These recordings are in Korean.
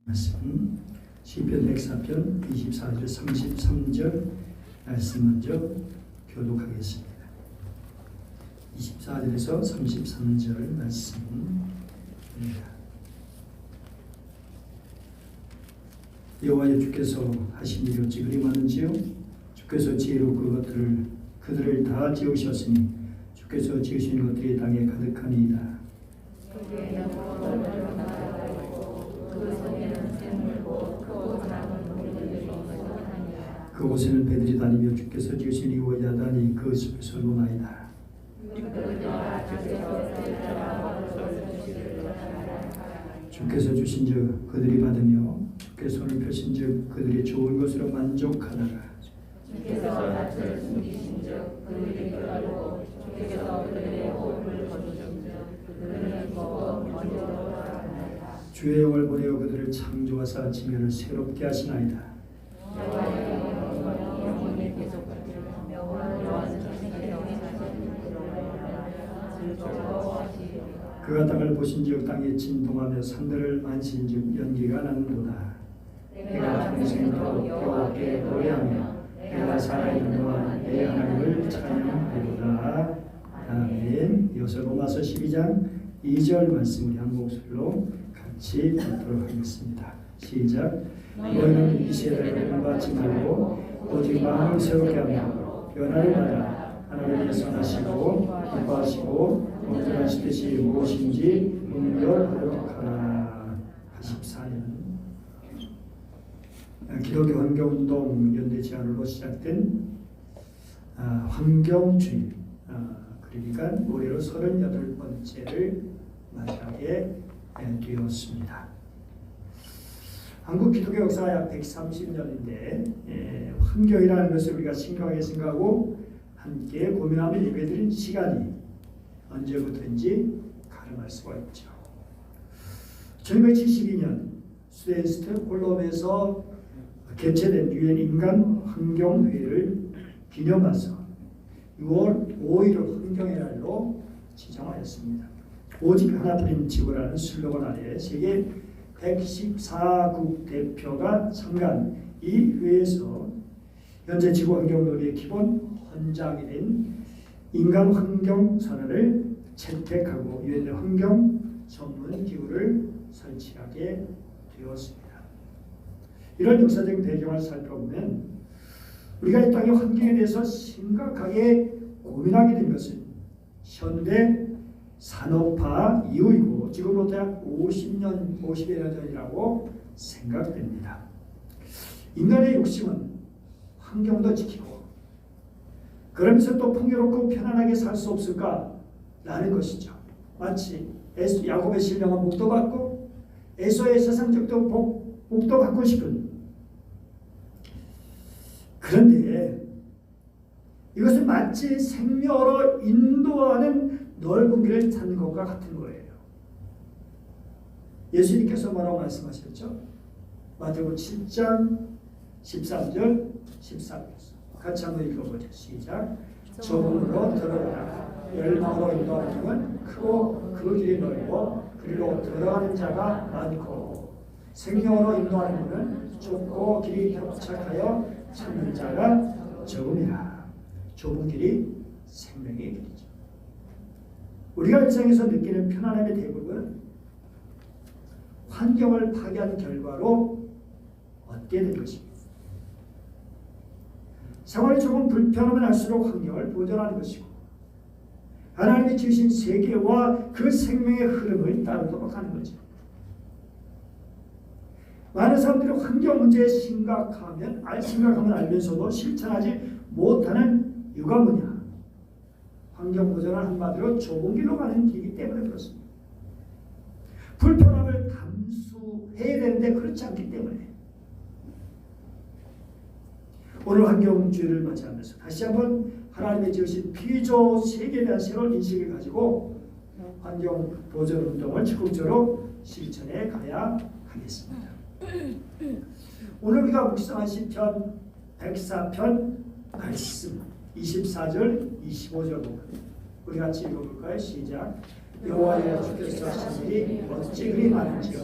말씀 시편 104편 24절 33절 말씀 먼저 교독하겠습니다. 24절에서 33절 말씀입니다. 여호와여, 주께서 하신 일이 어찌 그리 많은지요? 주께서 지혜로 그들을 다 지으셨으니 주께서 지으신 것들이 땅에 가득하니이다. 그곳에는 배들이 다니며 주께서 지으신 이와 야단이 그 숲에서 노나이다. 주께서 주신즉 그들이 받으며 주께서 손을 펴신즉 그들이 좋은 것으로 만족하다가 주께서 낯을 숨기신즉 그들이 깨달고 주께서 그들의 호흡을 거두신즉 그들은 기뻐 먼저 돌아가나이다. 주의 영을 보내어 그들을 창조하사 지면을 새롭게 하시나이다. 영원히 계속하며 여호와는 자신의 영에 그가 땅을 보신즉 땅이 진동하며 산들을 만신즉 연기가 나는도다. 내가 평생토록 여호와께 노래하며 내가 살아있는 동안 내 하나님을 찬양하리로다. 아멘. 이어서 로마서 12장 2절 말씀 우리 한 목소리로 같이 읽도록 하겠습니다. 시작. 너희는 이 세대를 본받지 말고 오직 마음을 새롭게 하며 변화를 받아 하나님의 선하시고 기뻐하시고 온전하시듯이 무엇인지 분별하도록 하라. 84년 기독교 환경운동 연대 제안으로 시작된 환경주의, 그러니까 올해로 38번째를 맞이하게 되었습니다. 한국 기독교 역사가 약 130년인데 환경이라는 것을 우리가 심각하게 생각하고 함께 고민하며 예배드린 시간이 언제부터인지 가늠할 수가 있죠. 1972년 스웨덴 스톡홀름에서 개최된 유엔 인간 환경회의를 기념해서 6월 5일을 환경의 날로 지정하였습니다. 오직 하나뿐인 지구라는 슬로건 아래 세계 114국 대표가 참가한 이 회의에서 현재 지구 환경 논의의 기본 헌장이 된 인간 환경 선언을 채택하고 유엔 환경 전문 기구를 설치하게 되었습니다. 이런 역사적인 배경을 살펴보면 우리가 이 땅의 환경에 대해서 심각하게 고민하게 된 것은 현대 산업화 이후이고 지금부터 약 50여 년 전이라고 생각됩니다. 인간의 욕심은 환경도 지키고 그러면서 또 풍요롭고 편안하게 살 수 없을까라는 것이죠. 마치 야곱의 신령한 복도 받고 에서의 세상적도 복도 받고 싶은, 그런데 이것은 마치 생명으로 인도하는 넓은 길을 찾는 것과 같은 거예요. 예수님께서 뭐라고 말씀하셨죠? 마태복음 7장 13절 14절 같이 한번 읽어보죠. 시작. 좁은 문으로 들어가라. 열방으로 인도하는 문은 크고 그 길이 넓고 그리로 들어가는 자가 많고 생명으로 인도하는 문은 좁고 길이 협착하여 찾는 자가 적음이라. 좁은 길이 생명의 길이죠. 우리가 일상에서 느끼는 편안함의 대부분 환경을 파괴한 결과로 얻게 된 것입니다. 생활이 조금 불편하면 할수록 환경을 보존하는 것이고 하나님이 지으신 세계와 그 생명의 흐름을 따르도록 하는 거죠. 많은 사람들이 환경 문제에 심각하면 알면서도 실천하지 못하는 이유가 뭐냐? 환경 보존은 한마디로 좁은 길로 가는 길이기 때문에 그렇습니다. 불편함을 감수해야 되는데 그렇지 않기 때문에 오늘 환경주의를 맞이하면서 다시 한번 하나님의 지으신 피조 세계에 대한 새로운 인식을 가지고 환경 보존 운동을 적극적으로 실천해 가야 하겠습니다. 오늘 우리가 묵상한 시편 104편 말씀 24절 25절 우리 같이 읽어볼까요? 시작. 여호와여, 주께서 하신 일이 어찌 그리 많은지요.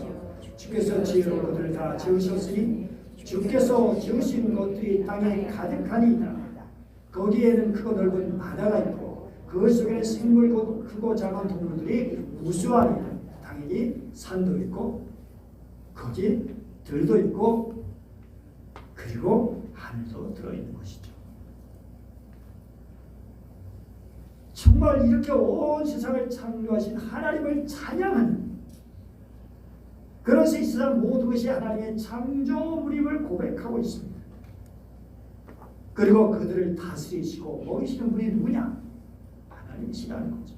주께서 지으러 그들을 다 지으셨으니 주께서 지으신 것들이 땅에 가득하니이다. 거기에는 크고 넓은 바다가 있고 그 속에는 생물 곧 크고 작은 동물들이 무수하니라. 당연히 산도 있고 거기 들도 있고 그리고 하늘도 들어있는 것이죠. 정말 이렇게 온 세상을 창조하신 하나님을 찬양하는, 그래서 이 세상 모든 것이 하나님의 창조물임을 고백하고 있습니다. 그리고 그들을 다스리시고 먹이시는 분이 누구냐? 하나님이시라는 거죠.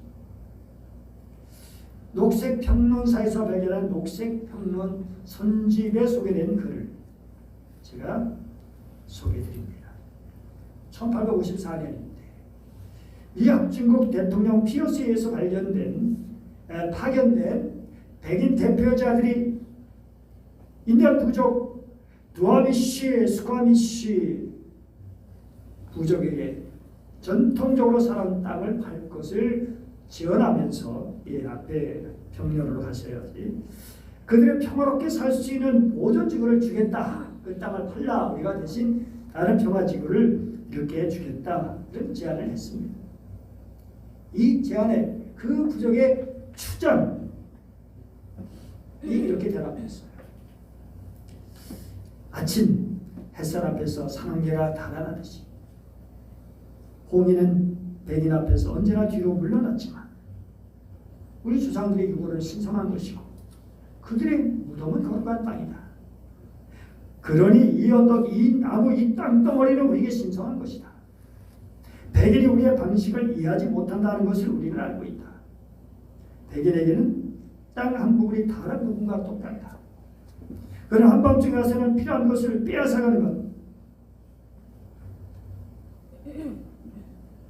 녹색평론사에서 발견한 녹색평론 선집에 소개된 글을 제가 소개해드립니다. 1854년입니다. 미 합중국 대통령 피어스에 의해서 파견된 백인 대표자들이 인디안 부족 두아미시, 스쿼미시 부족에게 전통적으로 살아온 땅을 팔 것을 지원하면서 앞에 평론으로 하셔야지. 그들의 평화롭게 살 수 있는 보존지구를 주겠다. 그 땅을 팔라. 우리가 대신 다른 평화지구를 이렇게 주겠다. 이런 제안을 했습니다. 이 제안에 그 부족의 추장이 이렇게 대답했어요. 아침 햇살 앞에서 상한개가 달아나듯이 홍인은 백인 앞에서 언제나 뒤로 물러났지만 우리 조상들의 유골은 신성한 것이고 그들의 무덤은 거룩한 땅이다. 그러니 이 언덕, 이 나무, 이 땅덩어리는 우리에게 신성한 것이다. 백인이 우리의 방식을 이해하지 못한다는 것을 우리는 알고 있다. 백인에게는 땅 한 부분이 다른 부분과 똑같다. 그러나 한밤중에 가서는 필요한 것을 빼앗아가는 것,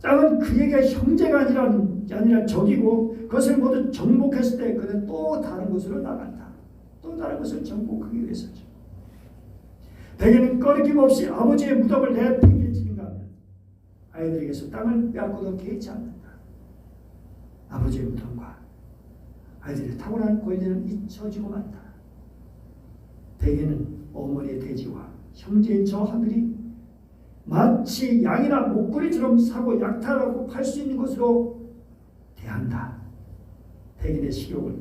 땅은 그에게 형제가 아니라 적이고 그것을 모두 정복했을 때 그는 또 다른 곳으로 나간다. 또 다른 것을 정복하기 위해서죠. 백인은 꺼리낌없이 아버지의 무덤을 내팽개치는가 하면 아이들에게서 땅을 빼앗고도 개의치 않는다. 아버지의 무덤과 아이들의 타고난 권리는 잊혀지고 만다. 백인은 어머니의 돼지와 형제인 저 하늘이 마치 양이나 목걸이처럼 사고 약탈하고 팔 수 있는 것으로 대한다. 백인의 식욕을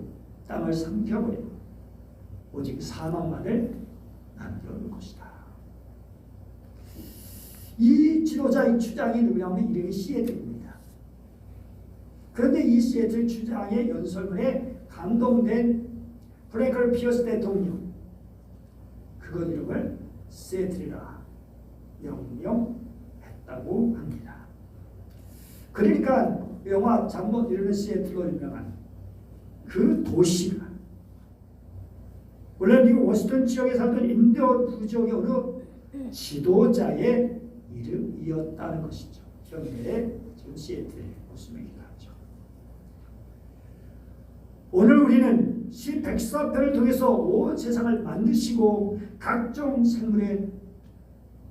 땅을 삼켜버리고 오직 사망만을 남겨놓을 것이다. 이 지도자의 주장이 누구냐면 이름이 시애틀입니다. 그런데 이 시애틀 주장의 연설문에 감동된 프랭클 피어스 대통령, 그것 이름을 시애틀이라 명명했다고 합니다. 그러니까 영화 잠못 이루는 시애틀로 유명한 그 도시가 원래 미국 워싱턴 지역에 살던 인도 부족의 어느 지도자의 이름이었다는 것이죠. 현재 지금 시애틀의 모습이기도 하죠. 오늘 우리는 시 104편을 통해서 온 세상을 만드시고 각종 생물의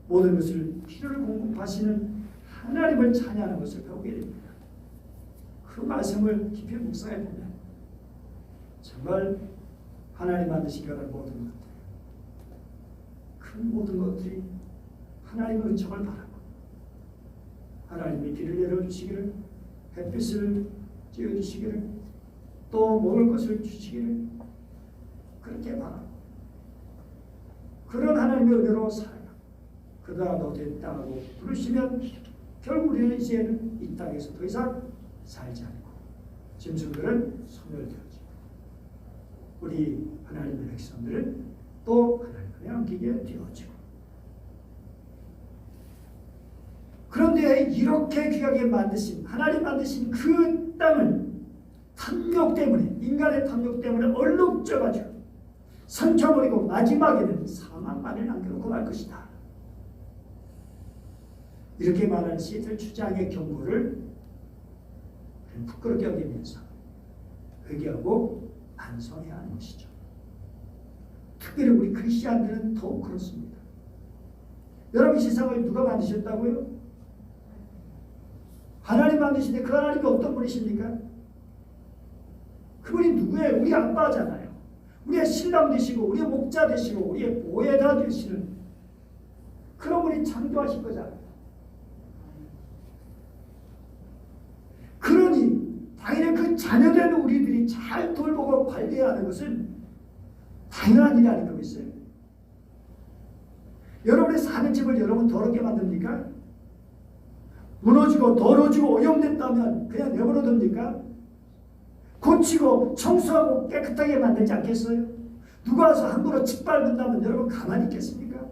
모든 것을 필요를 공급하시는 하나님을 찬양하는 것을 배우게 됩니다. 그 말씀을 깊이 묵상해 보면 정말 하나님 만드신 모든 것들, 그 모든 것들이 하나님의 은총을 바라고 하나님의 비를 내려주시기를, 햇빛을 쬐어주시기를, 또 먹을 것을 주시기를 그렇게 바라고 그런 하나님의 은혜로 살아요. 그러다 너 됐다고 부르시면 결국 우리는 이제는 이 땅에서 더 이상 살지 않고 짐승들은 소멸되어지고 우리 하나님의 백성들은 또 하나님을 안기게 되어지고. 그런데 이렇게 귀하게 만드신 하나님 만드신 그 땅을 탐욕 때문에, 인간의 탐욕 때문에 얼룩져가지고 삼켜버리고 마지막에는 사망만을 남겨놓고 말 것이다. 이렇게 말하는 시애틀 주장의 경고를 부끄럽게 여기면서 회개하고 반성해야 하는 것이죠. 특별히 우리 크리스천들은 더욱 그렇습니다. 여러분, 이 세상을 누가 만드셨다고요? 하나님 만드신데 그 하나님이 어떤 분이십니까? 그분이 누구예요? 우리 아빠잖아요. 우리의 신랑 되시고 우리의 목자 되시고 우리의 보혜자 되시는 그런 분이 창조하신 거잖아요. 그러니 당연히 그 자녀된 우리들이 잘 돌보고 관리해야 하는 것은 당연한 일이 아닌 거겠어요. 여러분의 사는 집을 여러분 더럽게 만듭니까? 무너지고 더러워지고 오염됐다면 그냥 내버려 둡니까? 고치고 청소하고 깨끗하게 만들지 않겠어요? 누가 와서 함부로 짓밟는다면 여러분 가만히 있겠습니까?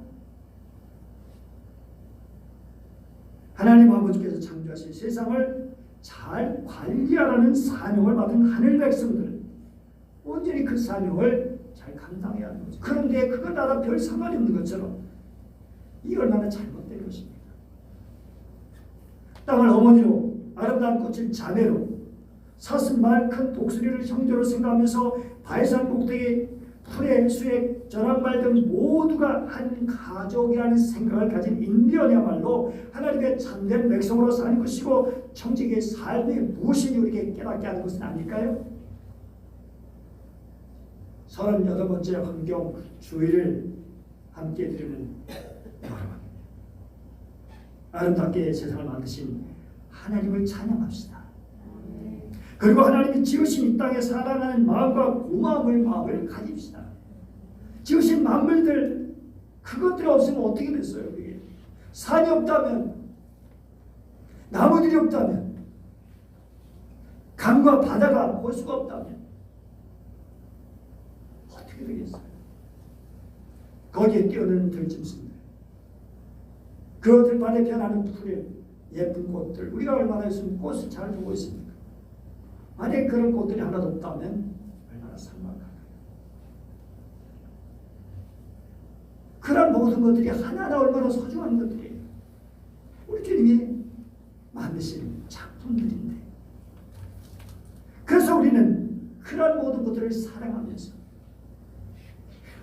하나님 아버지께서 창조하신 세상을 잘 관리하라는 사명을 받은 하늘 백성들은 온전히 그 사명을 잘 감당해야 하는 거죠. 그런데 그거 나라 별 상관이 없는 것처럼 이 얼마나 잘못된 것입니까? 땅을 어머니로 아름다운 꽃을 자매로 사슴 말 큰 독수리를 형제로 생각하면서 바해산 꼭대기 풀의 수액 저랑말 등 모두가 한 가족이라는 생각을 가진 인디언이야말로 하나님의 참된 백성으로 사는 것이고 청지기의 삶이 무엇인지 우리에게 깨닫게 하는 것은 아닐까요? 38번째 환경 주의를 함께 드리는 여러분, 아름답게 세상을 만드신 하나님을 찬양합시다. 그리고 하나님이 지으신 이 땅에 사랑하는 마음과 고마움을 마음을 가집시다. 지으신 만물들 그것들이 없으면 어떻게 됐어요? 그게 산이 없다면, 나무들이 없다면, 강과 바다가 호수가 없다면 어떻게 되겠어요? 거기에 뛰어드는 들짐승들, 그 들판에 변하는 풀의 예쁜 꽃들, 우리가 얼마나 있으면 꽃을 잘 보고 있습니까? 만약에 그런 꽃들이 하나도 없다면 얼마나 삭막할까요? 그런 모든 것들이 하나하나 얼마나 소중한 것들이에요. 우리 주님이 만드신 작품들인데, 그래서 우리는 그런 모든 것들을 사랑하면서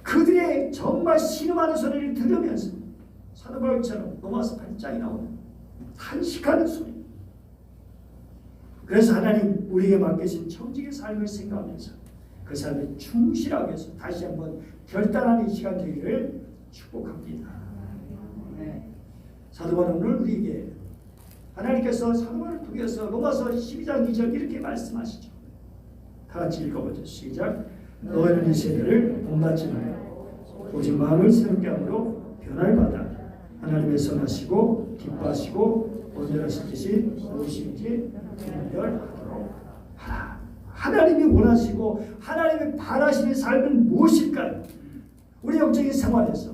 그들의 정말 신음하는 소리를 들으면서 사도 바울처럼 로마서 8장에 나오는 탄식하는 소리, 그래서 하나님 우리에게 맡기신 청지기의 삶을 생각하면서 그 삶에 충실하기 위해서 다시 한번 결단하는 이 시간 되기를 축복합니다. 네. 사도 바울은 오늘 우리에게 하나님께서 사도 바울을 통해서 로마서 12장 2절 이렇게 말씀하시죠. 다 같이 읽어보죠. 시작. 너희는 이 세대를 본받지 말고 오직 마음을 새롭게 함으로 변화를 받아 하나님의 선하시고 기뻐하시고 온전하신 뜻이 무엇인지 분별하도록 하라. 하나님이 원하시고 하나님이 바라시는 삶은 무엇일까요? 우리 영적인 생활에서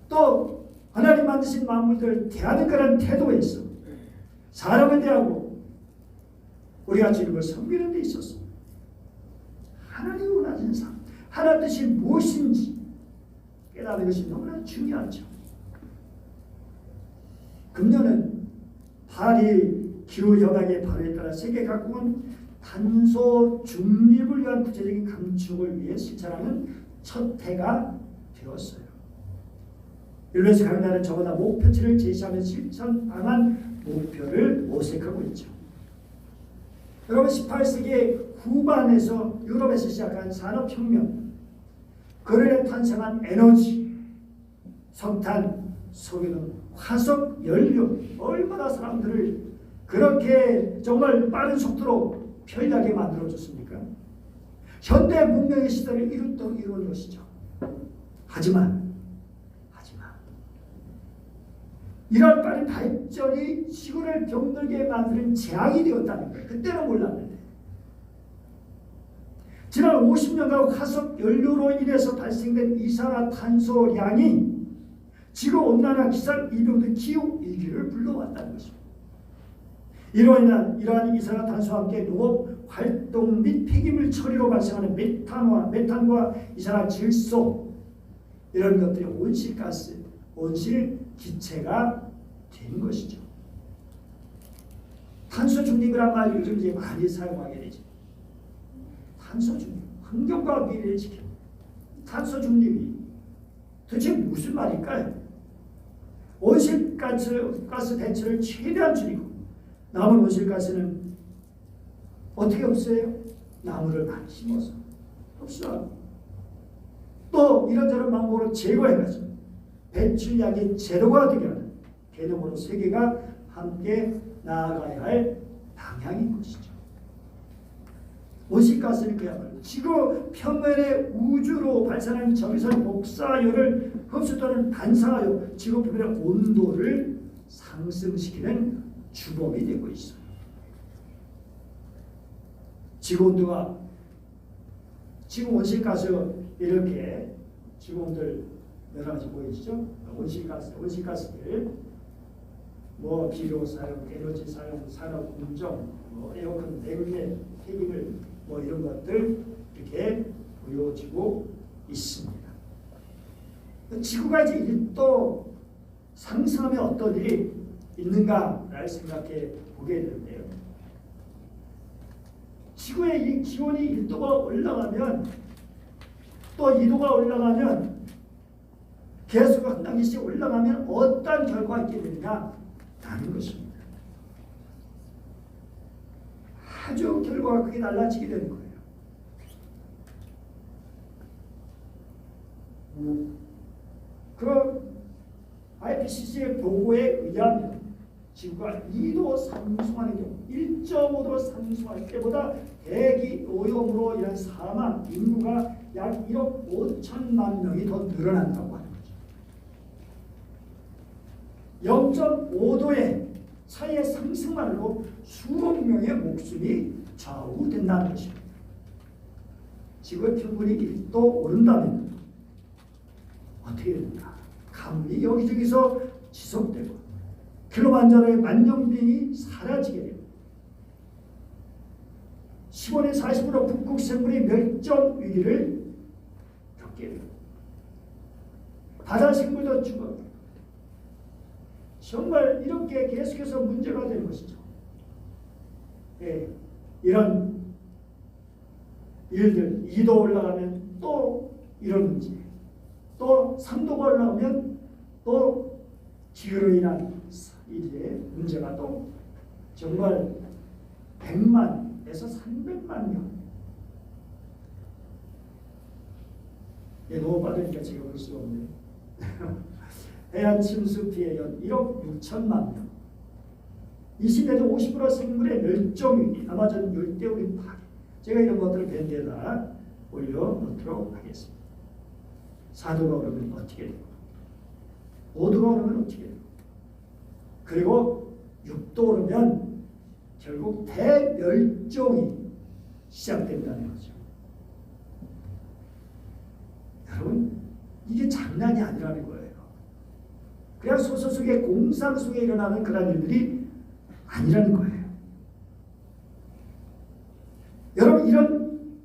또 하나님 만드신 만물들을 대하는 그런 태도에서 사람을 대하고 우리가 주님을 섬기는 데 있어서 하나님이 원하시는 삶, 하나님 뜻이 무엇인지 깨닫는 것이 너무나 중요하죠. 금년은 파리 기후협약의 발효에 따라 세계 각국은 탄소 중립을 위한 구체적인 감축을 위해 실천하는 첫 해가 되었어요. 일본에서 각 나라는 저보다 목표치를 제시하며 실천 방안 목표를 모색하고 있죠. 여러분 18세기 후반에서 유럽에서 시작한 산업혁명, 그를 탄생한 에너지, 석탄, 석유는 화석 연료, 얼마나 사람들을 그렇게 정말 빠른 속도로 편리하게 만들어줬습니까? 현대 문명의 시대를 이룬 것이죠. 하지만 이런 빠른 발전이 지구를 병들게 만드는 재앙이 되었다는 거예요. 그때는 몰랐는데. 지난 50년간 화석 연료로 인해서 발생된 이산화탄소량이 지구온난화, 기상이변 등 기후위기를 불러왔다는 것입니다. 이러한 이산화탄소와 함께 농업활동 및 폐기물 처리로 발생하는 메탄과 이산화질소, 이런 것들이 온실가스, 온실기체가 된 것이죠. 탄소 중립이란 말 요즘 이제 많이 사용하게 되죠. 탄소 중립, 환경과 미래를 지키는 탄소 중립이 도대체 무슨 말일까요? 온실가스 배출을 최대한 줄이고 남은 온실가스는 어떻게 없애요? 나무를 많이 심어서 흡수하고 또 이런저런 방법으로 제거해가지고 배출량이 제로가 되게 하는 개념으로 세계가 함께 나아가야 할 방향인 것이죠. 온실가스는 그야말로 지구 표면의 우주로 발산하는 적외선 복사율을 흡수 또는 반사하여 지구 표면의 온도를 상승시키는 주범이 되고 있어요. 지구 온도가 지구 온실가스 이렇게 지구 온도를 여러 가지 보이시죠? 온실가스들 뭐 비료 사용, 에너지 사용, 산업 운정, 뭐 에어컨 내국의 폐기물 뭐 이런 것들 이렇게 보여지고 있습니다. 지구가 이제 1도 상승하면 어떤 일이 있는가를 생각해 보게 되는데요. 지구의 이 기온이 1도가 올라가면 또 2도가 올라가면 계속 한 단계씩 올라가면 어떤 결과가 있게 되느냐라는 것입니다. 아주 결과가 크게 달라지게 되는 거예요. 그 IPCC의 보고에 의하면 지구가 2도 상승하는 경우 1.5도 상승할 때보다 대기 오염으로 인한 사망 인구가 약 1억 5천만 명이 더 늘어난다고 하는 거죠. 0.5도의 차이의 상승만으로 수억 명의 목숨이 좌우된다는 것입니다. 지구의 평균이 1도 오른다면 어떻게 됩니까? 가뭄이 여기저기서 지속되고 킬로만자로의 만년빙이 사라지게 됩니다. 15년 40% 북극 생물이 멸종 위기를 겪게 됩니다. 바다 생물도 죽어. 정말 이렇게 계속해서 문제가 되는 것이죠. 예, 이런 일들 2도 올라가면 또 이런 문제, 또 3도가 올라가면 또 기후로 인한 이제 문제가 또 정말 100만에서 300만 명. 예, 너무 빠르니까 제가 볼 수가 없네요. 해안 침수 피해는 1억 6천만 명. 20에서 50% 생물의 멸종위기, 아마존 열대우림 파괴. 제가 이런 것들을 밴드에다 올려놓도록 하겠습니다. 4도가 오르면 어떻게 되고 5도가 오르면 어떻게 되고 그리고 6도 오르면 결국 대멸종이 시작된다는 거죠. 여러분 이게 장난이 아니라는 거예요. 그냥 소설 속에 공상 속에 일어나는 그런 일들이 아니라는 거예요. 여러분 이런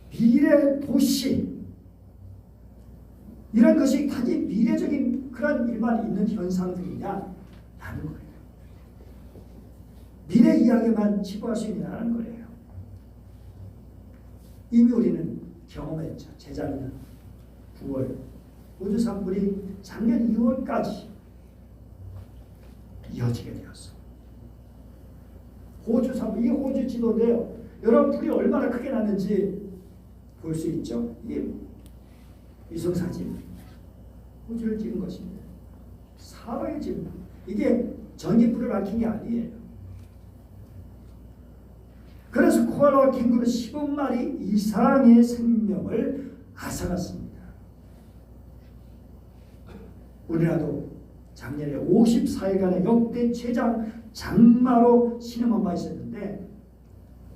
미래 도시 이런 것이 단지 미래적인 그런 일만 있는 현상들이냐? 라는 거예요. 미래 이야기만 치부할 수 있냐는 거예요. 이미 우리는 경험했죠. 재작년 9월 우주 산불이 작년 2월까지 이어지게 되었어. 호주 산불, 이 호주 지도인데요. 여러분 불이 얼마나 크게 났는지 볼 수 있죠. 이게 위성사진 호주를 찍은 것입니다. 사방에 찍은 이게 전기불을 밝힌 게 아니에요. 그래서 코알라와 캥거루 15마리 이상의 생명을 앗아갔습니다. 우리나라도 작년에 54일간의 역대 최장 장마로 신음한 바 있었는데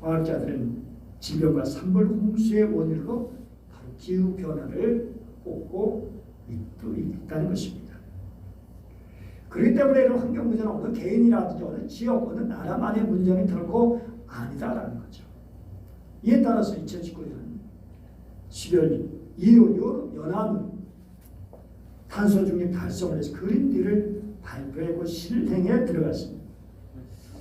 과학자들은 질병과 산불 홍수의 원인으로 바로 기후변화를 꼽고 있다는 것입니다. 그렇기 때문에 이런 환경 문제는 어느 개인이라든지 어느 지역, 어느 나라만의 문제는 결코 아니다라는 거죠. 이에 따라서 2019년 12월 이후 연합은 탄소 중립 달성을 해서 그린딜을 발표했고 실행에 들어갔습니다.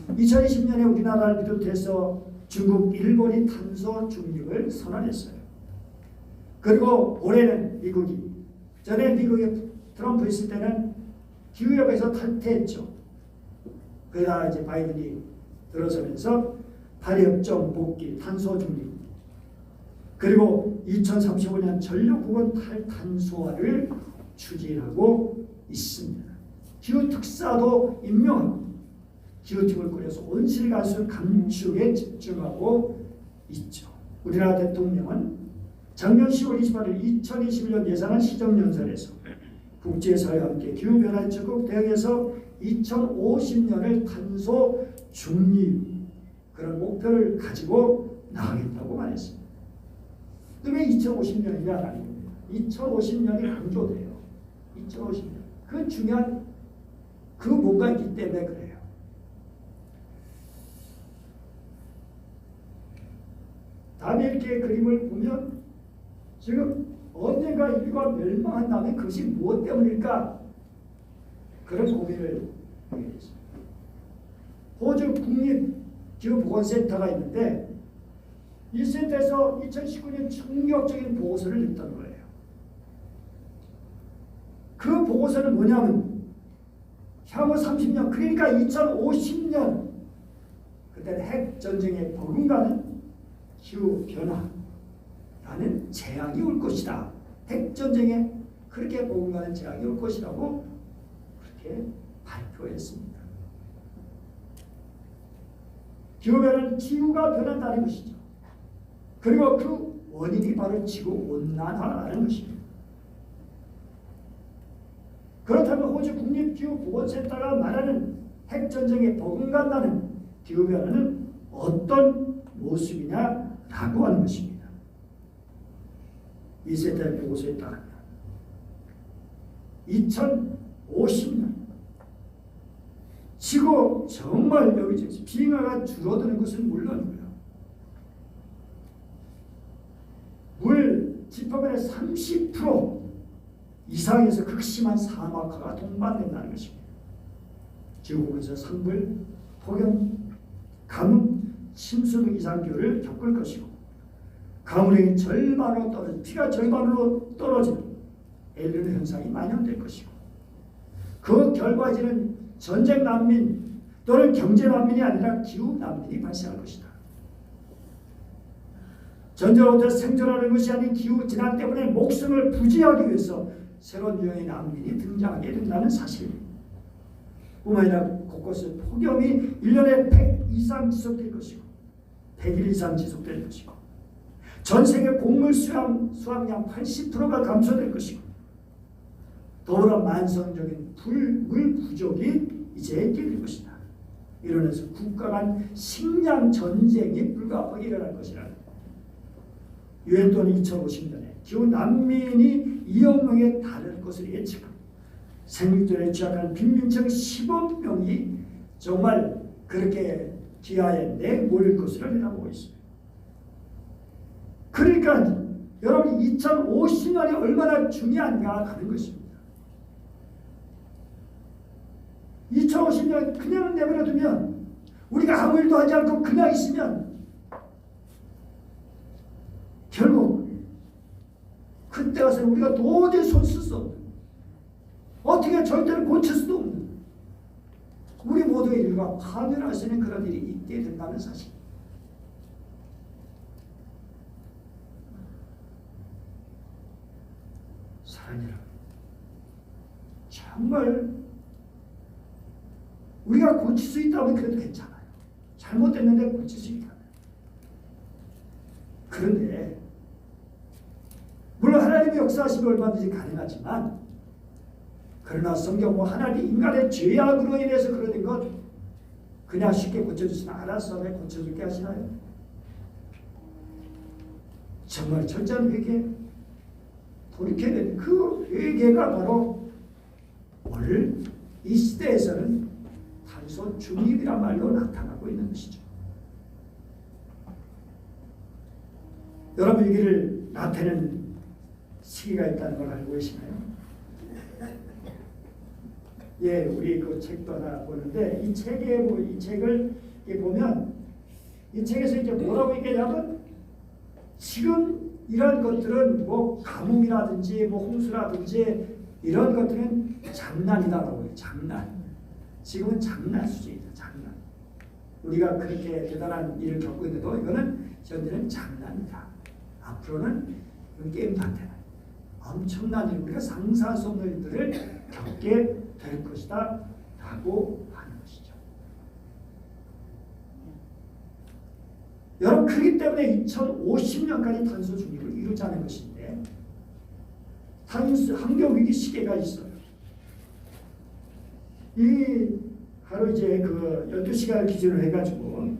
2020년에 우리나라를 비롯해서 중국, 일본이 탄소 중립을 선언했어요. 그리고 올해는 미국이 전에 미국에 트럼프 있을 때는 기후협약에서 탈퇴했죠. 그러다 이제 바이든이 들어서면서 파리협정 복귀, 탄소 중립 그리고 2035년 전력국은 탈탄소화를 추진하고 있습니다. 기후 특사도 임명하고 기후팀을 꾸려서 온실가스 감축에 집중하고 있죠. 우리나라 대통령은 작년 10월 28일 2021년 예산안 시정연설에서 국제사회와 함께 기후변화에 적극 대응해서 2050년을 탄소 중립 그런 목표를 가지고 나가겠다고 말했습니다. 근데 왜 2050년이냐 하는 겁니다. 2050년이 강조돼요. 2050년. 그 중요한 그 뭔가 있기 때문에 그래요. 다음에 이렇게 그림을 보면 지금 언젠가 인류가 멸망한다면 그것이 무엇 때문일까? 그런 고민을 하게 됐습니다. 호주 국립기후보건센터가 있는데 이 센터에서 2019년 충격적인 보고서를 냈던 거예요. 그 보고서는 뭐냐면 향후 30년 그러니까 2050년 그때는 핵전쟁에 버금가는 기후변화라는 재앙이 올 것이다. 핵전쟁에 그렇게 버금가는 재앙이 올 것이라고 그렇게 발표했습니다. 기후변화는 지구가 변한다는 것이죠. 그리고 그 원인이 바로 지구온난화라는 것입니다. 그렇다면 호주 국립기후보건센터가 말하는 핵전쟁에 버금간다는 기후변화는 어떤 모습이냐라고 하는 것입니다. 이 센터의 보고서에 따르면 2050년 지구 정말 여기저기 빙하가 줄어드는 것은 물론이고요. 물 지표면의 30% 이상에서 극심한 사막화가 동반된다는 것입니다. 지구에서 산불, 폭염, 가뭄, 침수 등 이상기후를 겪을 것이고 가물량이 절반으로 떨어져 피가 절반으로 떨어지는 엘니뇨 현상이 만연될 것이고 그 결과지는 전쟁 난민 또는 경제 난민이 아니라 기후 난민이 발생할 것이다. 전쟁으로부터 생존하는 것이 아닌 기후 재난 때문에 목숨을 부지하기 위해서 새로운 유형의 난민이 등장하게 된다는 사실. 뿐만 아니라 곳곳에 폭염이 1년에 100 이상 지속될 것이고 100일 이상 지속될 것이고 전 세계 곡물 수확량 80%가 감소될 것이고 더불어 만성적인 물 부족이 이제 있게 될 것이다. 이러면서 국가 간 식량 전쟁이 불가하게 일어날 것이라. 유엔 또는 2050년에 기후 난민이 2억 명에 달할 것을 예측하고 생육전에 취약한 빈민층 10억 명이 정말 그렇게 기아에 내몰릴 것으로 내다보고 있습니다. 그러니까 여러분 2050년이 얼마나 중요한가 하는 것입니다. 2050년 그냥 내버려두면 우리가 아무 일도 하지 않고 그냥 있으면 결국 그때 가서 우리가 도저히 손쓸 수 없는 어떻게 절대로 고칠 수도 없는 우리 모두의 일과 파멸할 수 있는 그런 일이 있게 된다는 사실. 사랑하는 여러분, 정말 우리가 고칠 수 있다면 그래도 괜찮아요. 잘못됐는데 고칠 수 있다면. 그런데 물론 하나님의 역사하심이 얼마든지 가능하지만 그러나 성경 하나님이 인간의 죄악으로 인해서 그러는 것 그냥 쉽게 고쳐주시나 알아서 왜 고쳐줄게 하시나요? 정말 철저한 회개 돌이켜야 되는 그 회개가 바로 오늘 이 시대에서는 탄소 중립이란 말로 나타나고 있는 것이죠. 여러분 여기를 나타내는 시기가 있다는 걸 알고 계시나요? 예, 우리 그 책도 하나 보는데 이 책을 보면 이 책에서 이제 뭐라고 얘기하냐면 지금 이런 것들은 뭐 가뭄이라든지 뭐 홍수라든지 이런 것들은 장난이다라고 해요. 장난. 지금은 장난 수준이다. 장난. 우리가 그렇게 대단한 일을 겪고 있는데도 이거는 현재는 장난이다. 앞으로는 이런 게임한테는 엄청난 일, 우리가 상상할 수 없는 일들을 겪게 될 것이다 라고 하는 것이죠. 여러분, 그렇기 때문에 2050년까지 탄소 중립을 이루자는 것인데 환경위기 시계가 있어요. 이 하루 이제 그 12시간을 기준으로 해가지고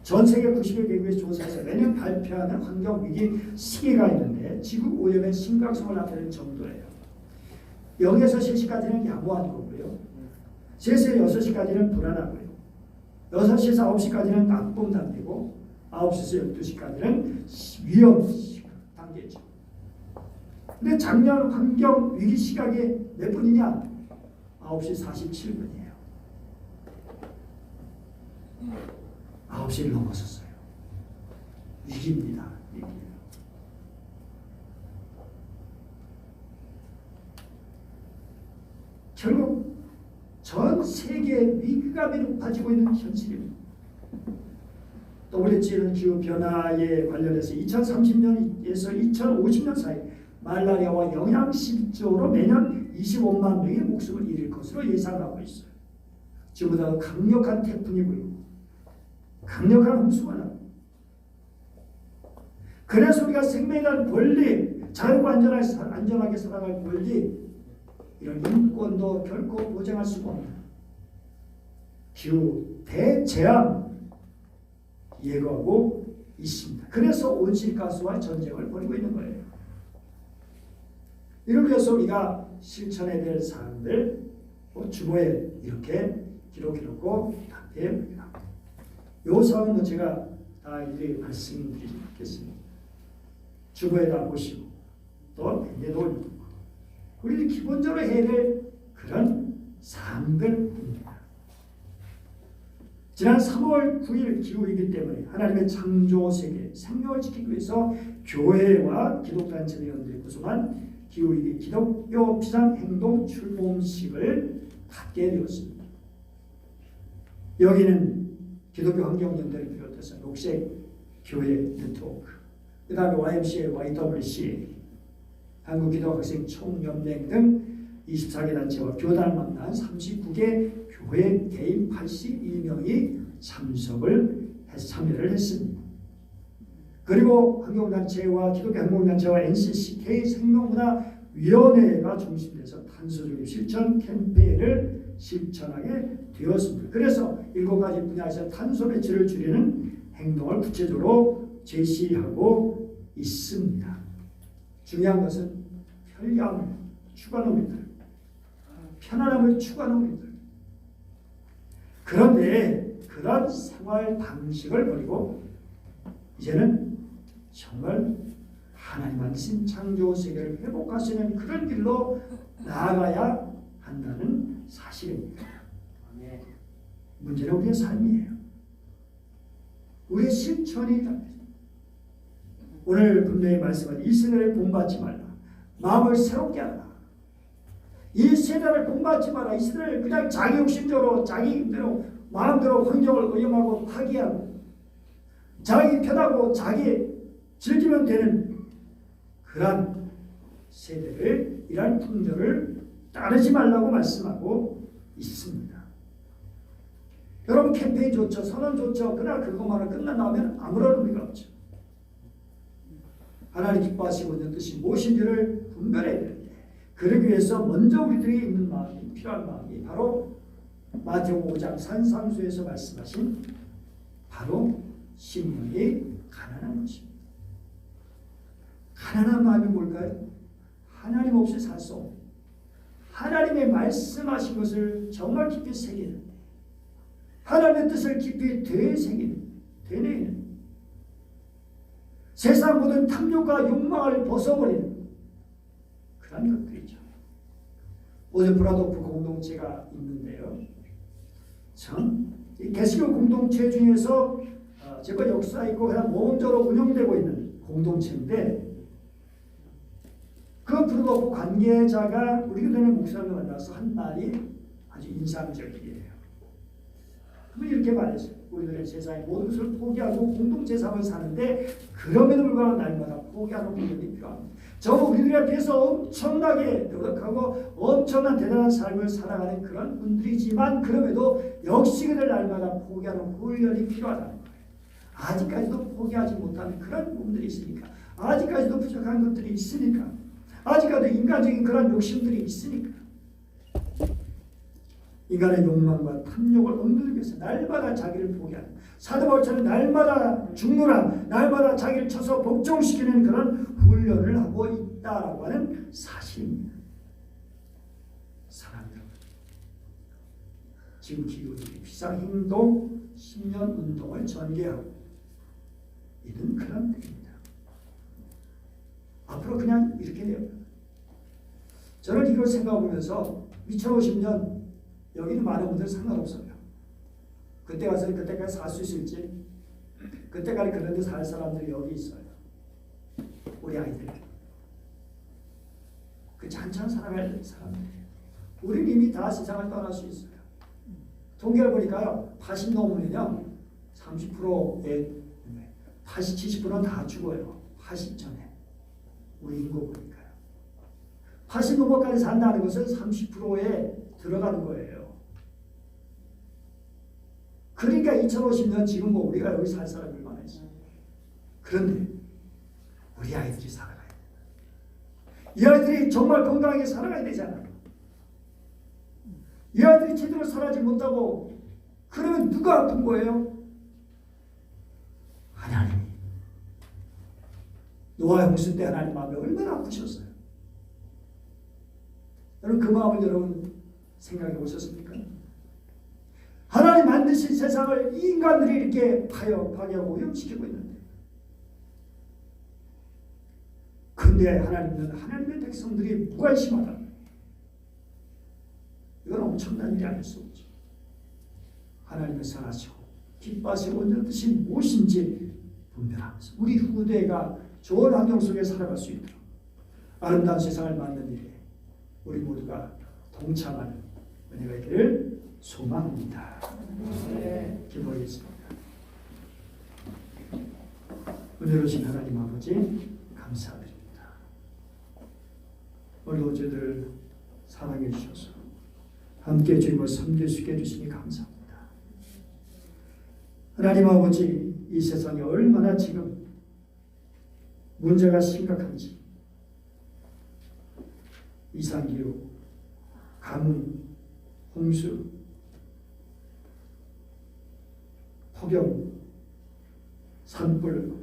전 세계 90여 개국의 조사에서 매년 발표하는 환경위기 시기가 있는데 지구 오염의 심각성을 나타내는 정도예요. 0에서 3시까지는 양호한 거고요. 3에서 6시까지는 불안하고요. 6시에서 9시까지는 나쁨 단계고 9시에서 12시까지는 위험 단계죠. 근데 작년 환경위기 시각이 몇 분이냐? 9시 47분이에요. 9시를 넘어섰어요. 위기입니다. 위기예요. 결국 전 세계의 위기감이 높아지고 있는 현실입니다. WHO는 기후변화에 관련해서 2030년에서 2050년 사이 말라리아와 영양실조로 매년 25만 명의 목숨을 잃을 것으로 예상하고 있어요. 지금보다 강력한 태풍이 불고 강력한 홍수가 나고, 그래서 우리가 생명에 대한 권리, 자유고 안전하게 살아갈 권리, 이런 인권도 결코 보장할 수가 없는 기후 대재앙 예고하고 있습니다. 그래서 온실가스와 전쟁을 벌이고 있는 거예요. 이를 위해서 우리가 실천해야 될 사항들 주보에 이렇게 기록해놓고 답해봅니다. 요 사항은 제가 다 이제 말씀드리겠습니다. 주보에다 보시고 또 내놓은 우리는 기본적으로 해야 될 그런 사항들입니다. 지난 3월 9일 기후이기 때문에 하나님의 창조세계 생명을 지키기 위해서 교회와 기독단체를 연대 구성한 기후위기 기독교 비상행동 출범식을 갖게 되었습니다. 여기는 기독교 환경연대를 비롯해서 녹색교회 네트워크, 그 다음에 YMCA, YWCA, 한국기독학생 총연맹 등 24개 단체와 교단을 만난 39개 교회 개인 82명이 참여를 했습니다. 그리고 환경단체와 기독교 항공단체와 NCCK 생명문화위원회가 중심돼서 탄소중립 실천 캠페인을 실천하게 되었습니다. 그래서 7가지 분야에서 탄소 배출을 줄이는 행동을 구체적으로 제시하고 있습니다. 중요한 것은 편리함을 추구하는 우리들, 편안함을 추구하는 우리들. 그런데 그런 생활 방식을 버리고 이제는 정말 하나님 안신 창조 세계를 회복할 수 있는 그런 길로 나아가야 한다는 사실입니다. 문제는 우리의 삶이에요. 우리의 실천이 답니다. 오늘 분명히 말씀한 이 세대를 본받지 말라. 마음을 새롭게 하라. 이 세대를 본받지 마라. 이 세대를 그냥 자기 욕심대로 자기 힘대로 마음대로 환경을 오염하고 파괴하고 자기 편하고 자기 즐기면 되는 그러한 세대를, 이러한 풍조를 따르지 말라고 말씀하고 있습니다. 여러분, 캠페인 좋죠, 선언 좋죠. 그러나 그것만으로 끝난다면 아무런 의미가 없죠. 하나님 기뻐하시고 있는 뜻이 무엇인지를 분별해야 되는데, 그러기 위해서 먼저 우리들이 있는 마음이, 필요한 마음이 바로 마태복음 5장 산상수에서 말씀하신 바로 심령이 가난한 것입니다. 가난한 마음이 뭘까요? 하나님 없이 살 수 없는, 하나님의 말씀하신 것을 정말 깊이 새기는, 하나님의 뜻을 깊이 되새기는, 되뇌이는, 세상 모든 탐욕과 욕망을 벗어버리는 그런 것들이죠. 오늘 브라도프 공동체가 있는데요. 참 개신교 공동체 중에서 제가 역사 있고 그냥 모범적으로 운영되고 있는 공동체인데, 그 브라도프 관계자가 우리 교회 목사님을 만나서 한 말이 아주 인상적이에요. 그분 이렇게 말했어요. 우리들의 세상에 모든 것을 포기하고 공동체 삶을 사는데 그럼에도 불구하고 날마다 포기하는 분들이 필요합니다. 저는 우리들에 비해서 엄청나게 노력하고 엄청난 대단한 삶을 살아가는 그런 분들이지만 그럼에도 역시 그들 날마다 포기하는 훈련이 필요하다는 거예요. 아직까지도 포기하지 못하는 그런 부분들이 있으니까, 아직까지도 부족한 것들이 있으니까, 아직까지도 인간적인 그런 욕심들이 있으니까 인간의 욕망과 탐욕을 억누르기 위해서 날마다 자기를 포기하는, 사도 바울처럼 날마다 죽노라, 날마다 자기를 쳐서 복종시키는 그런 훈련을 하고 있다라고 하는 사실입니다. 사랑하는 여러분, 지금 기후들이 비상행동 10년 운동을 전개하고 있는 그런 때입니다. 앞으로 그냥 이렇게 돼요. 저는 이걸 생각해보면서 2050년 여기는 많은 분들 상관없어요. 그때 가서 그때까지 살 수 있을지, 그때까지 그런 데 살 사람들이 여기 있어요. 우리 아이들. 그 잔잔 살아갈 사람들이에요. 우리는 이미 다 세상을 떠날 수 있어요. 통계를 보니까요, 80 넘으면요, 30%의 80, 70%는 다 죽어요. 80 전에. 우리 인구 보니까요. 80 넘어까지 산다는 것은 30%에 들어가는 거예요. 그러니까 2050년 지금 뭐 우리가 여기 살 사람이 얼마나 있어요. 그런데 우리 아이들이 살아가야 된다. 이 아이들이 정말 건강하게 살아가야 되잖아요. 이 아이들이 제대로 살아지 못하고 그러면 누가 아픈 거예요? 하나님. 노아의 홍수 때 하나님 마음이 얼마나 아프셨어요. 여러분 그 마음을 여러분 생각해 보셨습니까? 하나님 만드신 세상을 인간들이 이렇게 파괴하고 오염시키고 있는데, 근데 하나님은 하나님의 백성들이 무관심하다. 이건 엄청난 일이 아닐 수 없죠. 하나님을 사랑하시고 기뻐하시고 온전한 뜻이 무엇인지 분별하면서 우리 후대가 좋은 환경 속에 살아갈 수 있도록 아름다운 세상을 만드는 일에 우리 모두가 동참하는 은혜가 있기를 소망합니다. 기도하겠습니다. 은혜로우신 하나님 아버지 감사드립니다. 우리 오저들을 사랑해 주셔서 함께 주님을 섬길 수 있게 해주시니 감사합니다. 하나님 아버지, 이 세상이 얼마나 지금 문제가 심각한지, 이상기후, 가뭄, 홍수, 폭염, 산불,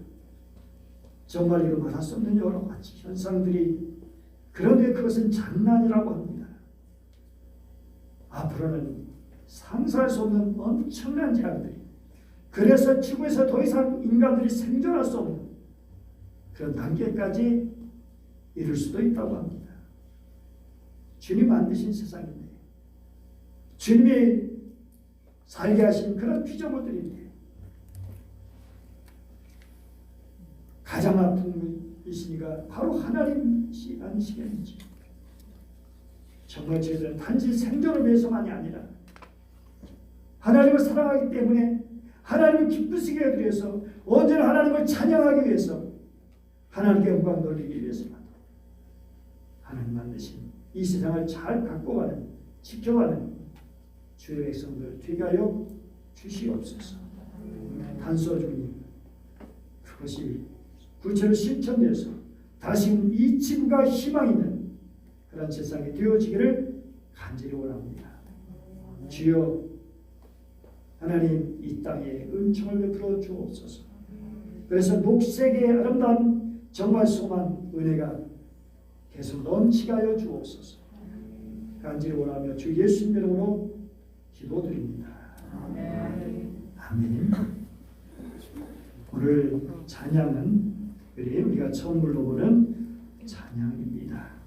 정말 이루 말할 수 없는 여러 가지 현상들이, 그런데 그것은 장난이라고 합니다. 앞으로는 상상할 수 없는 엄청난 재앙들이, 그래서 지구에서 더 이상 인간들이 생존할 수 없는 그런 단계까지 이룰 수도 있다고 합니다. 주님 만드신 세상인데, 주님이 살게 하신 그런 피조물들인데, 가장 아픈 이시니가 바로 하나님이 아니시겠는지. 정말 저희들은 단지 생존을 위해서만이 아니라 하나님을 사랑하기 때문에, 하나님을 기쁘시게 하기 위해서, 언제나 하나님을 찬양하기 위해서, 하나님께 영광 돌리기 위해서만 하나님 만드신 이 세상을 잘 갖고가는, 지켜가는 주의 백성들 되게 하여 주시옵소서. 단소 주님, 그것이 구체로 실천돼서 다시 이 지구가 희망 있는 그런 세상이 되어지기를 간절히 원합니다. 주여, 하나님 이 땅에 은총을 베풀어 주옵소서. 그래서 녹색의 아름다운 정말 소망, 은혜가 계속 넘치게 하여 주옵소서. 간절히 원하며 주 예수님 이름으로 기도드립니다. 아멘. 오늘 찬양은 우리가 처음 불러보는 찬양입니다.